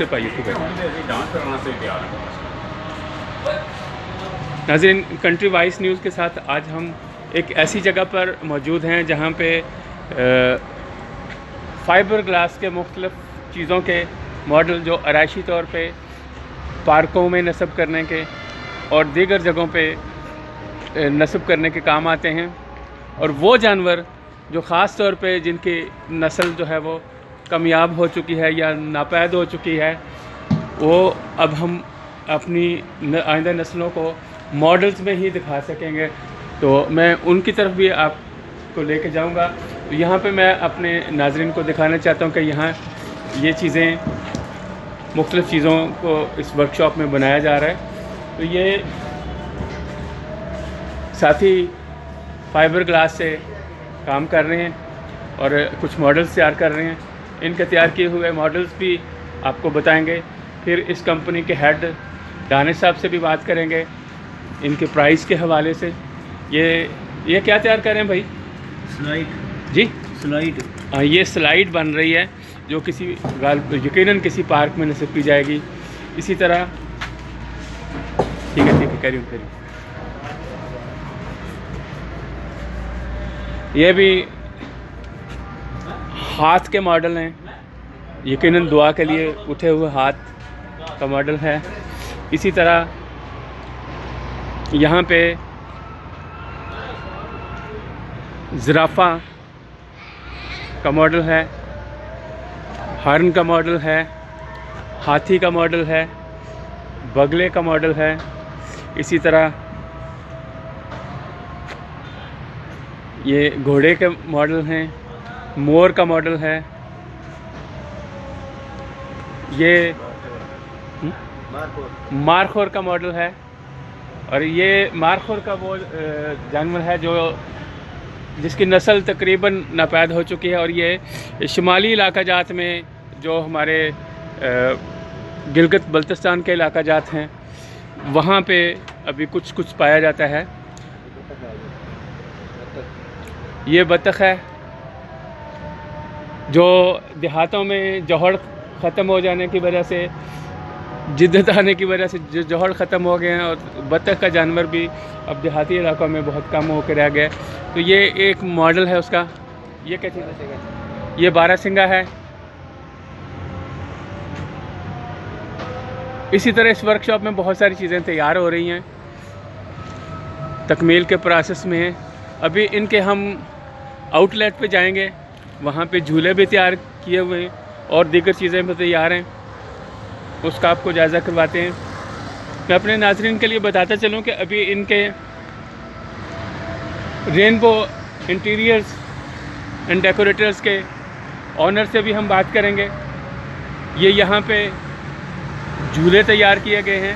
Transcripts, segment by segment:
से पाइए थी भाई। नाज़रीन, कंट्री वाइज न्यूज़ के साथ आज हम एक ऐसी जगह पर मौजूद हैं जहाँ पे फाइबर ग्लास के मुख्तलिफ़ चीज़ों के मॉडल जो आराइशी तौर पे पार्कों में नस्ब करने के और दीगर जगहों पे नस्ब करने के काम आते हैं, और वो जानवर जो ख़ास तौर पे जिनकी नस्ल जो है वो कामयाब हो चुकी है या नापैद हो चुकी है, वो अब हम अपनी आइंदा नस्लों को मॉडल्स में ही दिखा सकेंगे। तो मैं उनकी तरफ भी आपको लेके जाऊंगा। तो यहाँ पे मैं अपने नाज़रीन को दिखाना चाहता हूँ कि यहाँ ये चीज़ें, मुख्तलिफ़ चीज़ों को इस वर्कशॉप में बनाया जा रहा है। तो ये साथी फाइबर ग्लास से काम कर रहे हैं और कुछ मॉडल्स तैयार कर रहे हैं। इनके तैयार किए हुए मॉडल्स भी आपको बताएंगे। फिर इस कंपनी के हेड दानिश साहब से भी बात करेंगे इनके प्राइस के हवाले से। ये क्या तैयार कर रहे हैं भाई? स्लाइड जी, स्लाइड। हाँ, ये स्लाइड बन रही है जो किसी यकीनन किसी पार्क में नस्ब की जाएगी। इसी तरह ठीक है करिए। ये भी हाथ के मॉडल हैं, यकीनन दुआ के लिए उठे हुए हाथ का मॉडल है। इसी तरह यहाँ पे ज़िराफ़ा का मॉडल है, हर्न का मॉडल है, हाथी का मॉडल है, बगले का मॉडल है। इसी तरह ये घोड़े के मॉडल हैं, मोर का मॉडल है, ये मारखोर का मॉडल है। और ये मारखोर का वो जानवर है जो जिसकी नस्ल तकरीबन नापैद हो चुकी है, और ये शुमाली इलाका जात में जो हमारे गिलगित बल्तिस्तान के इलाका जात हैं वहाँ पे अभी कुछ पाया जाता है। ये बतख है जो देहातों में जौहर ख़त्म हो जाने की वजह से, जिद्दत आने की वजह से जो जौहर ख़त्म हो गए हैं, और बतख का जानवर भी अब देहाती इलाकों में बहुत कम होकर रह गया। तो ये एक मॉडल है उसका। ये कैसे बचेगा? ये बारहसिंगा है। इसी तरह इस वर्कशॉप में बहुत सारी चीज़ें तैयार हो रही हैं, तकमील के प्रोसेस में है। अभी इनके हम आउटलेट पे जाएंगे, वहाँ पे झूले भी तैयार किए हुए हैं और दीगर चीज़ें भी तैयार हैं, उसका आपको जायज़ा करवाते हैं। मैं अपने नाज़रीन के लिए बताता चलूँ कि अभी इनके रेनबो इंटीरियर्स एंड डेकोरेटर्स के ऑनर से भी हम बात करेंगे। ये यहाँ पे झूले तैयार किए गए हैं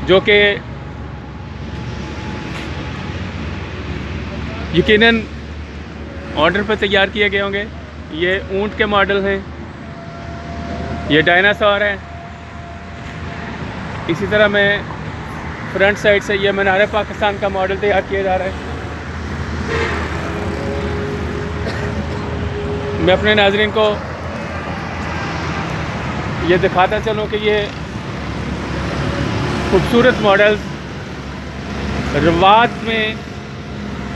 जो कि यकीनन ऑर्डर पर तैयार किए गए होंगे। ये ऊंट के मॉडल हैं, ये डायनासोर है। इसी तरह मैं फ्रंट साइड से ये मीनार पाकिस्तान का मॉडल तैयार किया जा रहा है। मैं अपने नाज़रीन को ये दिखाता चलूँ कि ये खूबसूरत मॉडल्स रवात में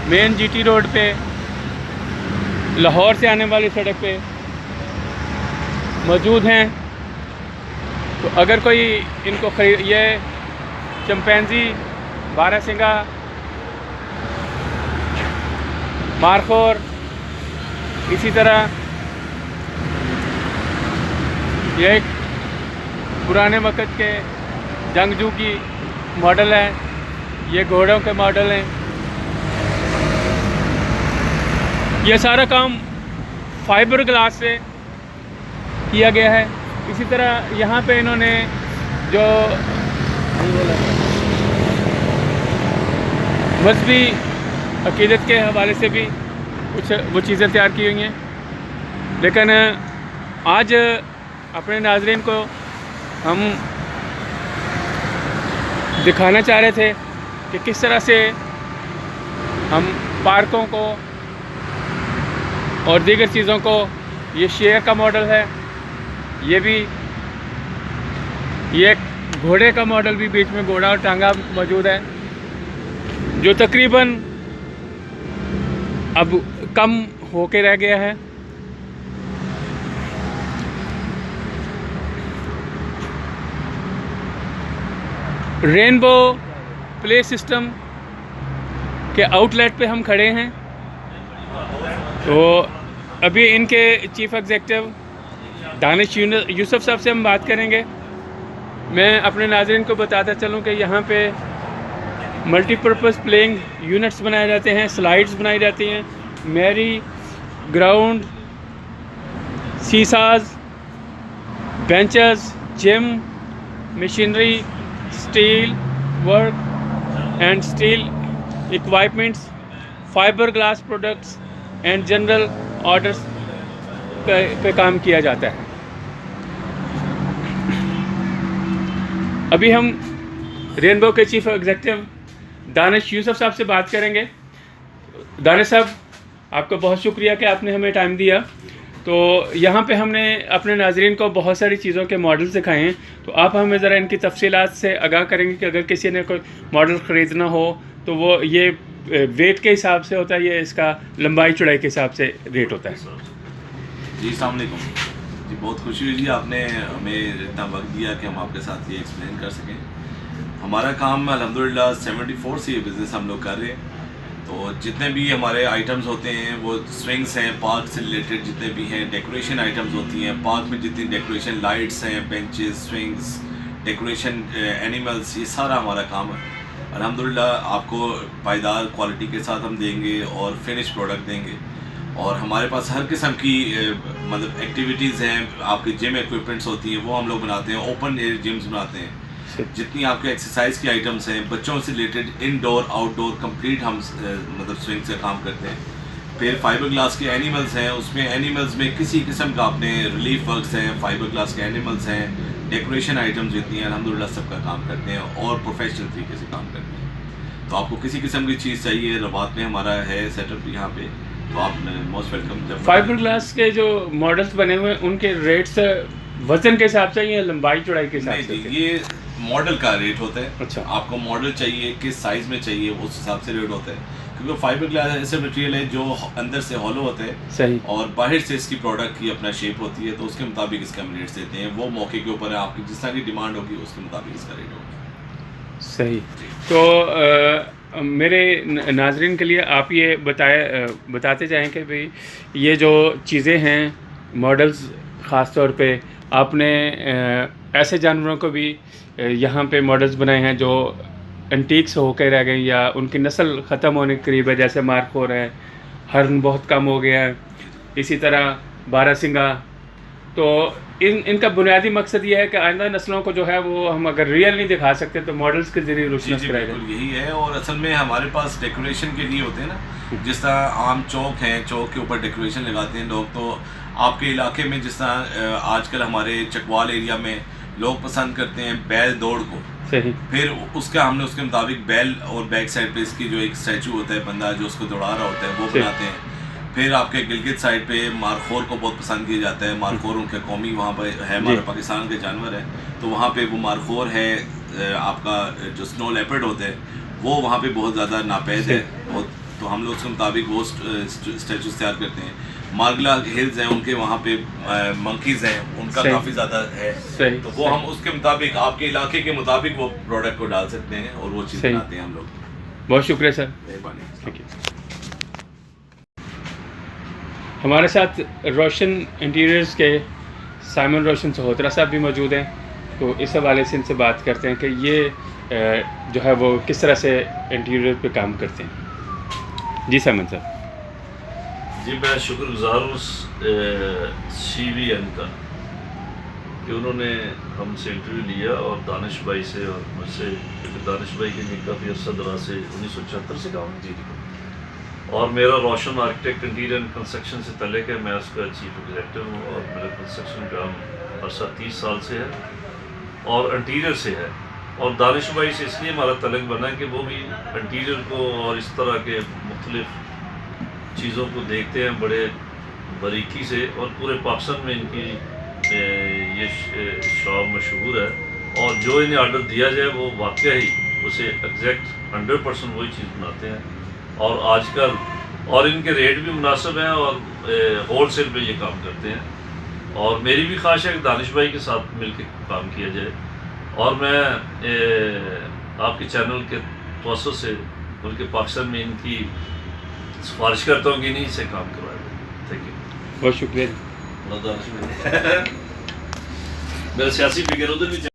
मेन जीटी रोड पे लाहौर से आने वाली सड़क पे मौजूद हैं। तो अगर कोई इनको खरीद, ये चिंपैंजी, बारहसिंगा, मारखोर, इसी तरह ये एक पुराने वक़्त के जंगजू की मॉडल है, ये घोड़ों के मॉडल हैं। ये सारा काम फाइबर ग्लास से किया गया है। इसी तरह यहाँ पे इन्होंने जो मजहबी अकीदत के हवाले से भी कुछ वो चीज़ें तैयार की हुई हैं। लेकिन आज अपने नाज़रीन को हम दिखाना चाह रहे थे कि किस तरह से हम पार्कों को और दीगर चीज़ों को, ये शेयर का मॉडल है, ये भी, ये घोड़े का मॉडल भी, बीच में घोड़ा और टांगा मौजूद है, जो तकरीबन अब कम होके रह गया है। रेनबो प्ले सिस्टम के आउटलेट पे हम खड़े हैं। तो अभी इनके चीफ एग्जेक्टिव दानिश यूसुफ साहब से हम बात करेंगे। मैं अपने नाज़रीन को बताता चलूं कि यहाँ पे मल्टीपर्पज़ प्लेइंग यूनिट्स बनाए जाते हैं, स्लाइड्स बनाई जाती हैं, merry ground, seesaws, benches, gym, machinery, steel work and steel equipments, fibre glass products and general orders पे काम किया जाता है। अभी हम रेनबो के चीफ एग्जेक्टिव दानिश यूसुफ साहब से बात करेंगे। दानिश साहब, आपका बहुत शुक्रिया कि आपने हमें टाइम दिया। तो यहाँ पे हमने अपने नाज़रीन को बहुत सारी चीज़ों के मॉडल्स दिखाए हैं, तो आप हमें ज़रा इनकी तफसीलात से आगाह करेंगे कि अगर किसी ने कोई मॉडल ख़रीदना हो तो वो ये वेट के हिसाब से होता है, ये इसका लंबाई चौड़ाई के हिसाब से रेट होता है? जी अस्सलाम वालेकुम जी, बहुत खुशी हुई जी आपने हमें इतना वक्त दिया कि हम आपके साथ ये एक्सप्लेन कर सकें। हमारा काम अल्हम्दुलिल्लाह 74 से ये बिज़नेस हम लोग कर रहे हैं। तो जितने भी हमारे आइटम्स होते हैं वो स्विंग्स हैं, पार्क से रिलेटेड जितने भी हैं, डेकोरेशन आइटम्स होती हैं, पार्क में जितनी डेकोरेशन लाइट्स हैं, बेंचेस, स्विंग्स, डेकोरेशन एनिमल्स, ये सारा हमारा काम है। अल्हम्दुलिल्लाह आपको पायदार क्वालिटी के साथ हम देंगे और फिनिश प्रोडक्ट देंगे। और हमारे पास हर किस्म की मतलब एक्टिविटीज़ हैं, आपकी जिम इक्विपमेंट्स होती हैं वो हम लोग बनाते हैं, ओपन एयर जिम्स बनाते हैं। जितनी आपके एक्सरसाइज की आइटम्स हैं, बच्चों से रिलेटेड इनडोर आउटडोर कंप्लीट हम मतलब स्विंग से काम करते हैं। फिर फाइबर ग्लास के एनिमल्स हैं, उसमें एनिमल्स में किसी किस्म का आपने रिलीफ वर्क्स हैं, फाइबर ग्लास के एनिमल्स हैं, डेकोरेशन आइटम्स जितनी हैं अल्हम्दुलिल्लाह सबका काम करते हैं और प्रोफेशनल तरीके से काम करते हैं। तो आपको किसी किस्म की चीज़ चाहिए, रबात में हमारा है सेटअप यहाँ पे, तो आप मोस्ट वेलकम। फाइबर ग्लास के जो मॉडल्स बने हुए हैं उनके रेट्स वजन के हिसाब से या लंबाई चौड़ाई के हिसाब से? ये मॉडल का रेट होता है। अच्छा, आपको मॉडल चाहिए, किस साइज़ में चाहिए, उस हिसाब से रेट होता है। क्योंकि फाइबर ग्लास ऐसे मटेरियल है जो अंदर से हॉलो होता है, सही, और बाहर से इसकी प्रोडक्ट की अपना शेप होती है, तो उसके मुताबिक इसके हम रेट्स देते हैं। वो मौके के ऊपर है, आपकी जिस तरह की डिमांड होगी उसके मुताबिक इसका रेट होगा। सही। तो मेरे नाजरीन के लिए आप ये बताते जाएं कि भाई ये जो चीज़ें हैं मॉडल्स, ख़ास तौर पे आपने ऐसे जानवरों को भी यहाँ पे मॉडल्स बनाए हैं जो एंटीक्स होकर रह गए या उनकी नस्ल ख़त्म होने के करीब है, जैसे मारखोर है, हरन बहुत कम हो गया है, इसी तरह बारहसिंगा। तो इनका बुनियादी मकसद ये है कि आइंदा नस्लों को जो है वो हम अगर रियल नहीं दिखा सकते तो मॉडल्स के ज़रिए रोशनी कराए जाए। यही है। और असल में हमारे पास डेकोरेशन के लिए होते हैं ना, जिस तरह आम चौक हैं, चौक के ऊपर डेकोरेशन लगाते हैं लोग। तो आपके इलाके में जिस तरह आजकल हमारे चकवाल एरिया में लोग पसंद करते हैं बैल दौड़ को, सही, फिर हमने उसके मुताबिक बैल और बैक साइड पे इसकी जो एक स्टैचू होता है, बंदा जो उसको दौड़ा रहा होता है, वो बनाते हैं। फिर आपके गिलगित साइड पे मारखोर को बहुत पसंद किया जाता है। मारखोर उनके कौमी वहाँ पे है, हमारे पाकिस्तान के जानवर है, तो वहाँ पे वो मारखोर है। आपका जो स्नो लेपर्ड होते हैं वो वहाँ पे बहुत ज़्यादा नापैद है, तो हम लोग उसके मुताबिक वो स्टैचूज तैयार करते हैं। मार्गला हिल्स हैं, उनके वहाँ पे मंकीज़ हैं, उनका काफ़ी ज़्यादा है, तो वो हम उसके मुताबिक आपके इलाके के मुताबिक वो प्रोडक्ट को डाल सकते हैं और वो चीज़ बनाते हैं हम लोग। बहुत शुक्रिया सर, मेहरबानी। हमारे साथ रोशन इंटीरियर्स के साइमन रोशन सहोत्रा साहब भी मौजूद हैं, तो इस हवाले से इनसे बात करते हैं कि ये जो है वो किस तरह से इंटीरियर पे काम करते हैं। जी साइमन साहब। जी, मैं शुक्रगुज़ार हूँ CVN का कि उन्होंने हमसे इंटरव्यू लिया और दानिश भाई से और मुझसे, क्योंकि दानिश भाई के लिए काफ़ी अर्सा दराज से 1976 से काम जी, और मेरा रोशन आर्किटेक्ट इंटीरियर एंड कंस्ट्रक्शन से तल्लुक़ है। मैं उसका चीफ एग्जीक्यूटिव हूँ और मेरा कंस्ट्रक्शन काम अर्सा 30 साल से है और इंटीरियर से है। और दानिश भाई से इसलिए हमारा तल्लुक़ बना कि वो भी इंटीरियर को और इस तरह के मुख्तलिफ़ चीज़ों को देखते हैं बड़े बारीकी से, और पूरे पाकिस्तान में इनकी ये शॉप मशहूर है और जो इन्हें ऑर्डर दिया जाए वो वाकई ही उसे एग्जैक्ट 100% वही चीज़ बनाते हैं। और आजकल और इनके रेट भी मुनासिब हैं और होल सेल पर ये काम करते हैं। और मेरी भी ख्वाहिश है कि दानिश भाई के साथ मिलकर काम किया जाए और मैं आपके चैनल के तवज्जो से बल्कि पाकिस्तान में इनकी सिफारिश करता हूँ कि इन्हीं से काम करवाया जाए। थैंक यू, बहुत शुक्रिया। मेरा सियासी फिगर उधर भी